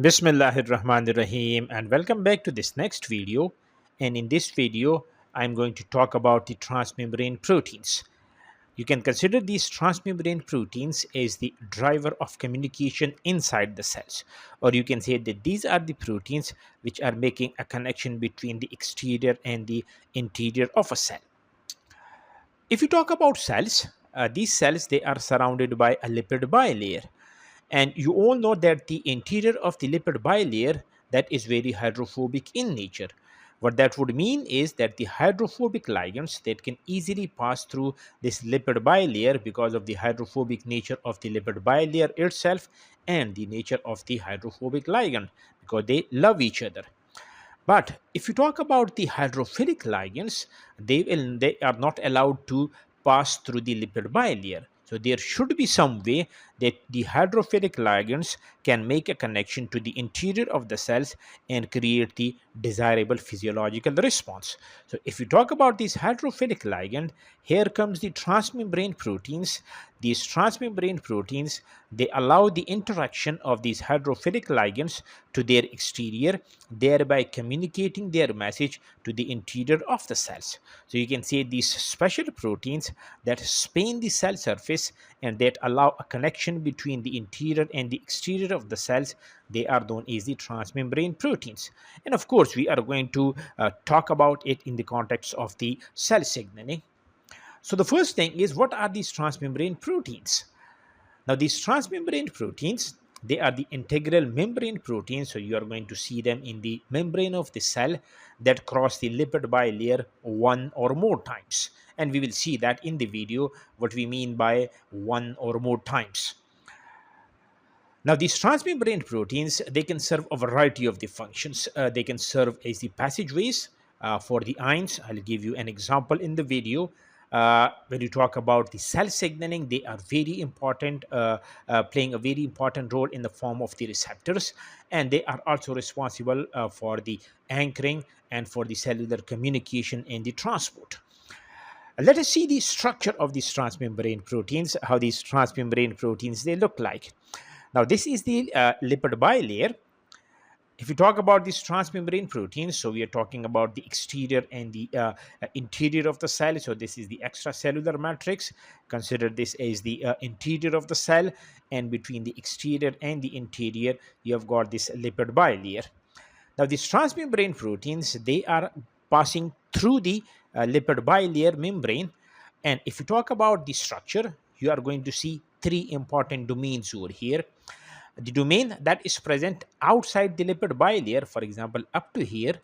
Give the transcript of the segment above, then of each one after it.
Bismillahirrahmanirrahim, and welcome back to this next video. And in this video, I'm going to talk about the transmembrane proteins. You can consider these transmembrane proteins as the driver of communication inside the cells, or you can say that these are the proteins which are making a connection between the exterior and the interior of a cell. If you talk about cells, these cells they are surrounded by a lipid bilayer, and you all know that the interior of the lipid bilayer that is very hydrophobic in nature. What that would mean is that the hydrophobic ligands that can easily pass through this lipid bilayer because of the hydrophobic nature of the lipid bilayer itself and the nature of the hydrophobic ligand, because they love each other. But if you talk about the hydrophilic ligands, they are not allowed to pass through the lipid bilayer. So there should be some way that the hydrophilic ligands can make a connection to the interior of the cells and create the desirable physiological response. So if you talk about these hydrophilic ligand, here comes the transmembrane proteins. These transmembrane proteins, they allow the interaction of these hydrophilic ligands to their exterior, thereby communicating their message to the interior of the cells. So you can say these special proteins that span the cell surface and that allow a connection between the interior and the exterior of the cells, they are known as the transmembrane proteins. And of course, we are going to talk about it in the context of the cell signaling. So the first thing is, what are these transmembrane proteins? Now, these transmembrane proteins, they are the integral membrane proteins. So you are going to see them in the membrane of the cell that cross the lipid bilayer one or more times. And we will see that in the video, what we mean by one or more times. Now, these transmembrane proteins, they can serve a variety of the functions. They can serve as the passageways for the ions. I'll give you an example in the video. When you talk about the cell signaling, they are very important, playing a very important role in the form of the receptors, and they are also responsible for the anchoring and for the cellular communication and the transport. Let us see the structure of these transmembrane proteins, how these transmembrane proteins they look like. Now, this is the lipid bilayer. If we talk about these transmembrane proteins, so we are talking about the exterior and the interior of the cell. So this is the extracellular matrix. Consider this as the interior of the cell, and between the exterior and the interior, you have got this lipid bilayer. Now, these transmembrane proteins, they are passing through the lipid bilayer membrane. And if you talk about the structure, you are going to see three important domains over here. The domain that is present outside the lipid bilayer, for example, up to here,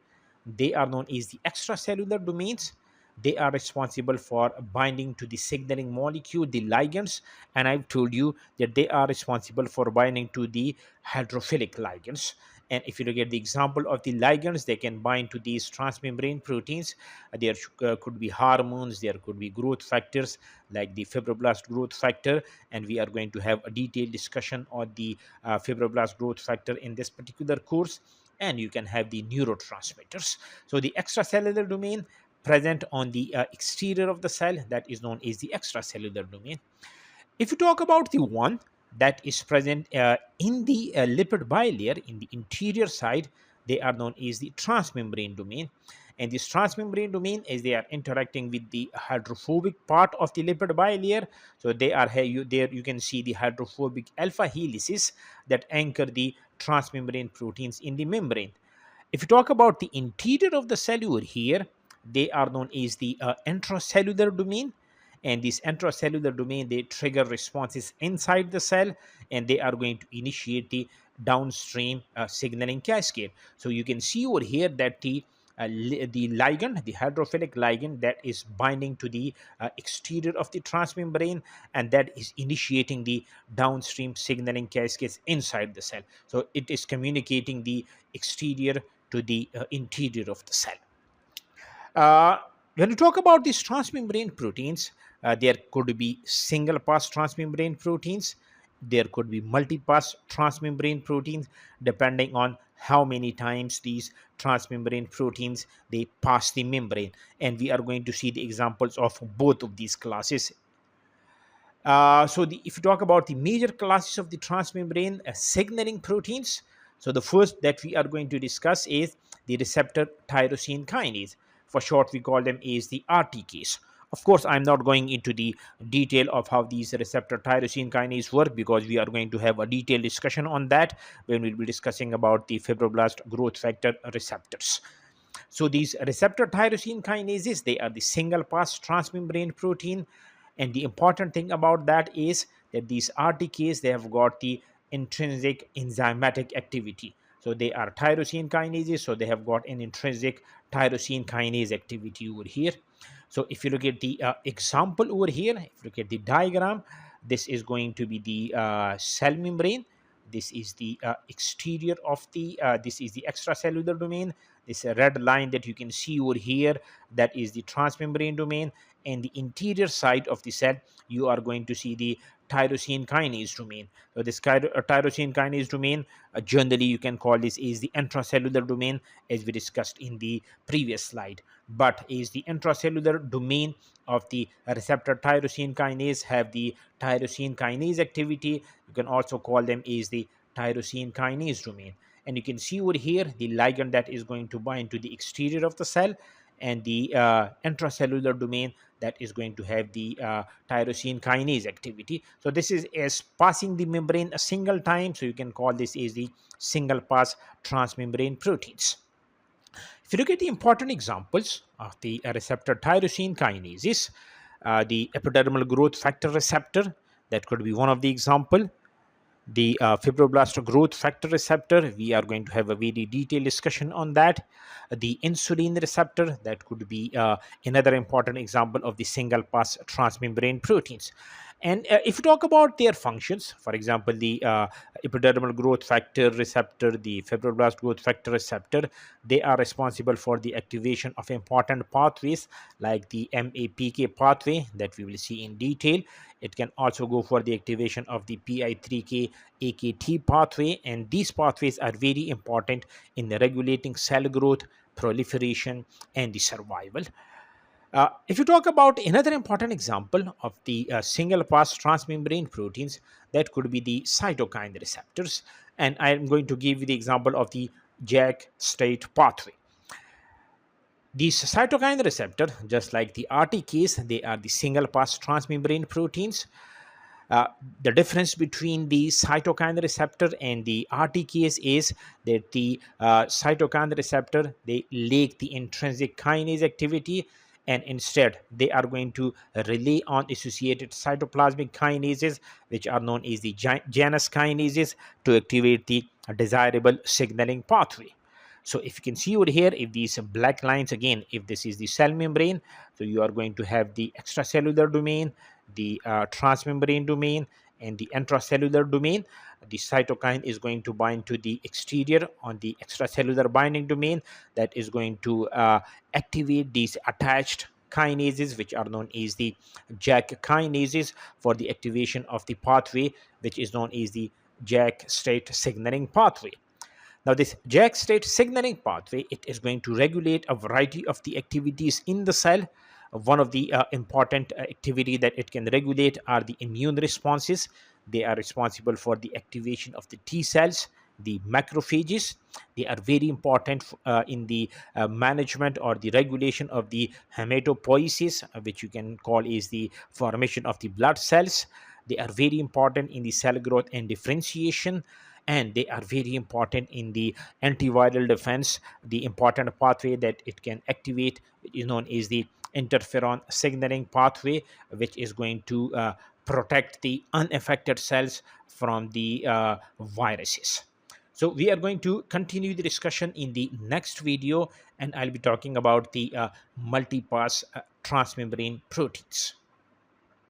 they are known as the extracellular domains. They are responsible for binding to the signaling molecule, the ligands, and I've told you that they are responsible for binding to the hydrophilic ligands. And if you look at the example of the ligands, they can bind to these transmembrane proteins. There could be hormones, there could be growth factors like the fibroblast growth factor, and we are going to have a detailed discussion on the fibroblast growth factor in this particular course. And you can have the neurotransmitters. So the extracellular domain present on the exterior of the cell, that is known as the extracellular domain. If you talk about the one that is present in the lipid bilayer in the interior side, they are known as the transmembrane domain. And this transmembrane domain, as they are interacting with the hydrophobic part of the lipid bilayer, so they are here. There you can see the hydrophobic alpha helices that anchor the transmembrane proteins in the membrane. If you talk about the interior of the cell over here, they are known as the intracellular domain. And this intracellular domain, they trigger responses inside the cell, and they are going to initiate the downstream signaling cascade. So you can see over here that the ligand, the hydrophilic ligand that is binding to the exterior of the transmembrane, and that is initiating the downstream signaling cascades inside the cell. So it is communicating the exterior to the interior of the cell. Uh, when you talk about these transmembrane proteins, there could be single pass transmembrane proteins. There could be multi-pass transmembrane proteins, depending on how many times these transmembrane proteins they pass the membrane. And we are going to see the examples of both of these classes. If you talk about the major classes of the transmembrane signaling proteins, So the first that we are going to discuss is the receptor tyrosine kinase. For short, we call them is the RTKs. Of course, I'm not going into the detail of how these receptor tyrosine kinase work, because we are going to have a detailed discussion on that when we'll be discussing about the fibroblast growth factor receptors. So these receptor tyrosine kinases, they are the single pass transmembrane protein. And the important thing about that is that these RTKs, they have got the intrinsic enzymatic activity. So they are tyrosine kinases, so they have got an intrinsic tyrosine kinase activity over here. So if you look at the example over here, if you look at the diagram, this is going to be the cell membrane. This is the exterior of the this is the extracellular domain. This red line that you can see over here, that is the transmembrane domain. And the interior side of the cell, you are going to see the tyrosine kinase domain. So this tyrosine kinase domain, generally you can call this is the intracellular domain, as we discussed in the previous slide. But is the intracellular domain of the receptor tyrosine kinase have the tyrosine kinase activity. You can also call them is the tyrosine kinase domain. And you can see over here the ligand that is going to bind to the exterior of the cell, and the intracellular domain that is going to have the tyrosine kinase activity. So this is as passing the membrane a single time, so you can call this is the single pass transmembrane proteins. If you look at the important examples of the receptor tyrosine kinases, the epidermal growth factor receptor, that could be one of the example. The fibroblast growth factor receptor, we are going to have a very detailed discussion on that. The insulin receptor, that could be another important example of the single pass transmembrane proteins. And if you talk about their functions, for example, the epidermal growth factor receptor, the fibroblast growth factor receptor, they are responsible for the activation of important pathways like the MAPK pathway that we will see in detail. It can also go for the activation of the PI3K AKT pathway, and these pathways are very important in the regulating cell growth, proliferation, and the survival. If you talk about another important example of the single pass transmembrane proteins, that could be the cytokine receptors. And I'm going to give you the example of the Jack state pathway. These cytokine receptor, just like the RTKs, they are the single pass transmembrane proteins. Uh, the difference between the cytokine receptor and the RTKs is that the cytokine receptor, they lack the intrinsic kinase activity, and instead they are going to rely on associated cytoplasmic kinases, which are known as the Janus kinases, to activate the desirable signaling pathway. So if you can see over here, if these black lines, again, if this is the cell membrane, so you are going to have the extracellular domain, the transmembrane domain, and the intracellular domain. The cytokine is going to bind to the exterior on the extracellular binding domain, that is going to activate these attached kinases, which are known as the Jack kinases, for the activation of the pathway, which is known as the Jack state signaling pathway. Now, this Jack state signaling pathway, it is going to regulate a variety of the activities in the cell. One of the important activity that it can regulate are the immune responses. They are responsible for the activation of the T cells, the macrophages. They are very important in the management or the regulation of the hematopoiesis, which you can call is the formation of the blood cells. They are very important in the cell growth and differentiation, and they are very important in the antiviral defense. The important pathway that it can activate is known as the interferon signaling pathway, which is going to protect the unaffected cells from the viruses. So we are going to continue the discussion in the next video, and I'll be talking about the multipass transmembrane proteins.